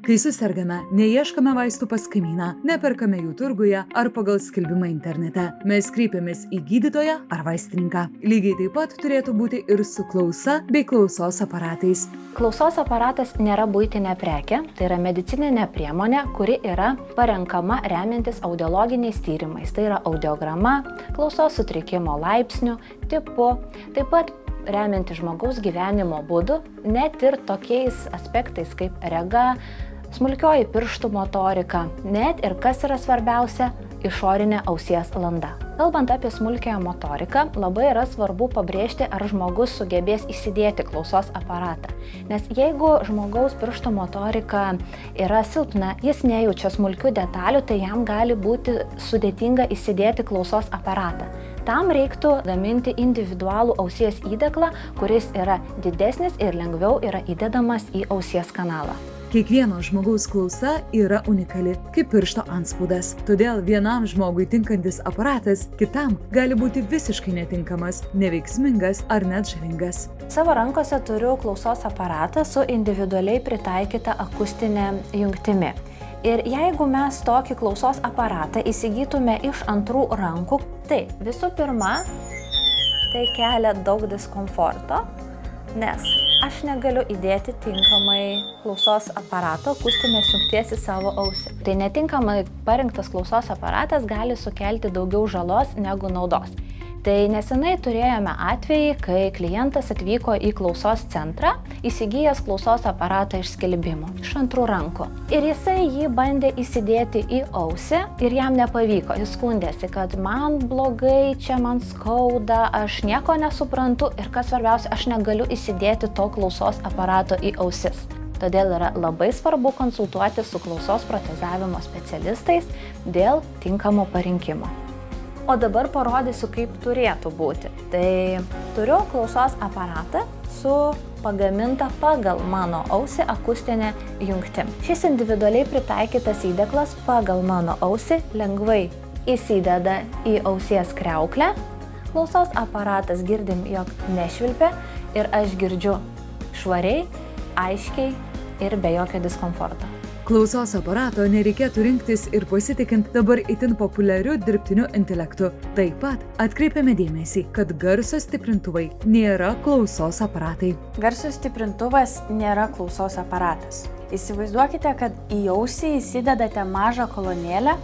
Kai susergame, neieškame vaistų pas kaimyną, neperkame jų turguje ar pagal skelbimą internete. Mes kreipiamės į gydytoją ar vaistininką. Lygiai taip pat turėtų būti ir su klausa bei klausos aparatais. Klausos aparatas nėra buitinė prekė, tai yra medicininė priemonė, kuri yra parenkama remiantis audiologiniais tyrimais. Tai yra audiograma, klausos sutrikimo laipsniu, tipu, taip pat remiantis žmogaus gyvenimo būdu, net ir tokiais aspektais kaip rega, smulkioji pirštų motorika, net ir kas yra svarbiausia, išorinė ausies landa. Kalbant apie smulkiąją motoriką, labai yra svarbu pabrėžti, ar žmogus sugebės įsidėti klausos aparatą. Nes jeigu žmogaus pirštų motorika yra silpna, jis nejaučia smulkių detalių, tai jam gali būti sudėtinga įsidėti klausos aparatą. Tam reiktų gaminti individualų ausies įdeglą, kuris yra didesnis ir lengviau yra įdedamas į ausies kanalą. Kiekvieno žmogaus klausa yra unikali, kaip piršto antspaudas. Todėl vienam žmogui tinkantis aparatas kitam gali būti visiškai netinkamas, neveiksmingas ar net žalingas. Savo rankose turiu klausos aparatą su individualiai pritaikyta akustinė jungtimi. Ir jeigu mes tokį klausos aparatą įsigytume iš antrų rankų, tai visų pirma, tai kelia daug diskomforto, nes aš negaliu įdėti tinkamai klausos aparato akustinės jungties į savo ausį. Tai netinkamai parinktas klausos aparatas gali sukelti daugiau žalos negu naudos. Tai nesenai turėjome atvejį, kai klientas atvyko į klausos centrą, įsigijęs klausos aparatą iš skelbimų, iš antrų rankų. Ir jisai jį bandė įsidėti į ausį ir jam nepavyko. Jis skundėsi, kad man blogai, čia man skauda, aš nieko nesuprantu ir kas svarbiausia, aš negaliu įsidėti to klausos aparato į ausis. Todėl yra labai svarbu konsultuoti su klausos protezavimo specialistais dėl tinkamo parinkimo. O dabar parodysiu, kaip turėtų būti. Tai turiu klausos aparatą su pagaminta pagal mano ausį akustinė jungtim. Šis individualiai pritaikytas įdeglas pagal mano ausį lengvai įsideda į ausies kriauklę. Klausos aparatas girdim, jog nešvilpia ir aš girdžiu švariai, aiškiai ir be jokio diskomforto. Klausos aparato nereikėtų rinktis ir pasitikint dabar itin populiariu dirbtiniu intelektu. Taip pat atkreipiame dėmesį, kad garso stiprintuvai nėra klausos aparatai. Garso stiprintuvas nėra klausos aparatas. Įsivaizduokite, kad į ausį įsidedate mažą kolonėlę,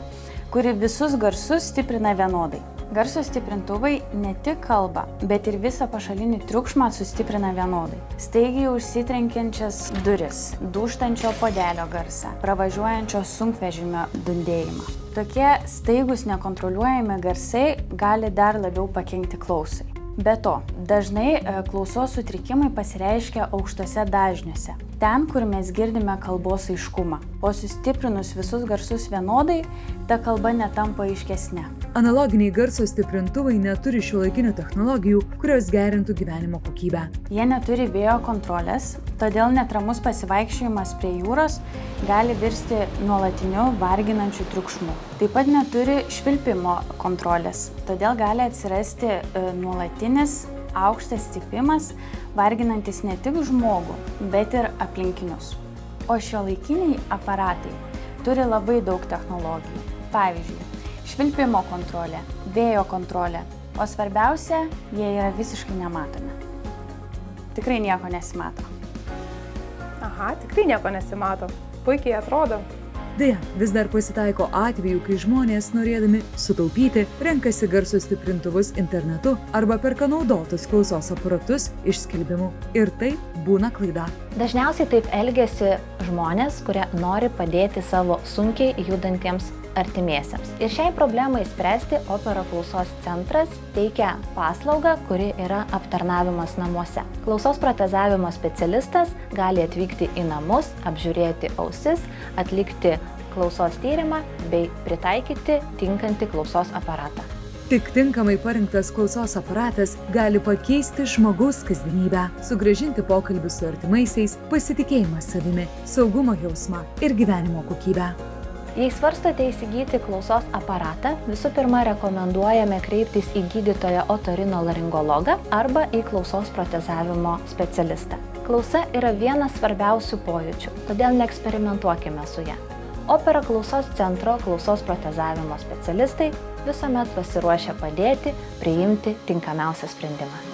kuri visus garsus stiprina vienodai. Garso stiprintuvai ne tik kalbą, bet ir visą pašalinį triukšmą sustiprina vienodai. Staigiai užsitrenkiančias duris, dūžtančio puodelio garsą, pravažiuojančio sunkvežimio dundėjimą. Tokie staigus nekontroliuojami garsai gali dar labiau pakenkti klausai. Be to, dažnai klausos sutrikimai pasireiškia aukštose dažniuose, ten, kur mes girdime kalbos aiškumą. O sustiprinus visus garsus vienodai, ta kalba netampa aiškesnė. Analoginiai garso stiprintuvai neturi šiuolaikinių technologijų, kurios gerintų gyvenimo kokybę. Jie neturi vėjo kontrolės, todėl netramus pasivaikščiojimas prie jūros gali virsti nuolatiniu varginančiu triukšmu. Taip pat neturi švilpimo kontrolės, todėl gali atsirasti nuolatinis aukštas cypimas, varginantis ne tik žmogų, bet ir aplinkinius. O šiuolaikiniai aparatai turi labai daug technologijų. Pavyzdžiui, švilpimo kontrolė, vėjo kontrolė, o svarbiausia, jie yra visiškai nematomi. Tikrai nieko nesimato. Aha, tikrai nieko nesimato. Puikiai atrodo. Deja, vis dar pasitaiko atvejų, kai žmonės, norėdami sutaupyti, renkasi garso stiprintuvus internetu arba perka naudotus klausos aparatus iš skelbimų. Ir tai būna klaida. Dažniausiai taip elgiasi žmonės, kurie nori padėti savo sunkiai judantiems artimiesiems. Ir šiai problemai spręsti Opera klausos centras teikia paslaugą, kuri yra aptarnavimas namuose. Klausos protezavimo specialistas gali atvykti į namus, apžiūrėti ausis, atlikti klausos tyrimą bei pritaikyti tinkantį klausos aparatą. Tik tinkamai parinktas klausos aparatas gali pakeisti žmogaus kasdienybę, sugrąžinti pokalbį su artimaisiais, pasitikėjimą savimi, saugumo jausmą ir gyvenimo kokybę. Jei svarstote įsigyti klausos aparatą, visų pirma rekomenduojame kreiptis į gydytoją otorinolaringologą arba į klausos protezavimo specialistą. Klausa yra vienas svarbiausių pojūčių, todėl neeksperimentuokime su ja. Opera klausos centro klausos protezavimo specialistai visuomet pasiruošę padėti priimti tinkamiausią sprendimą.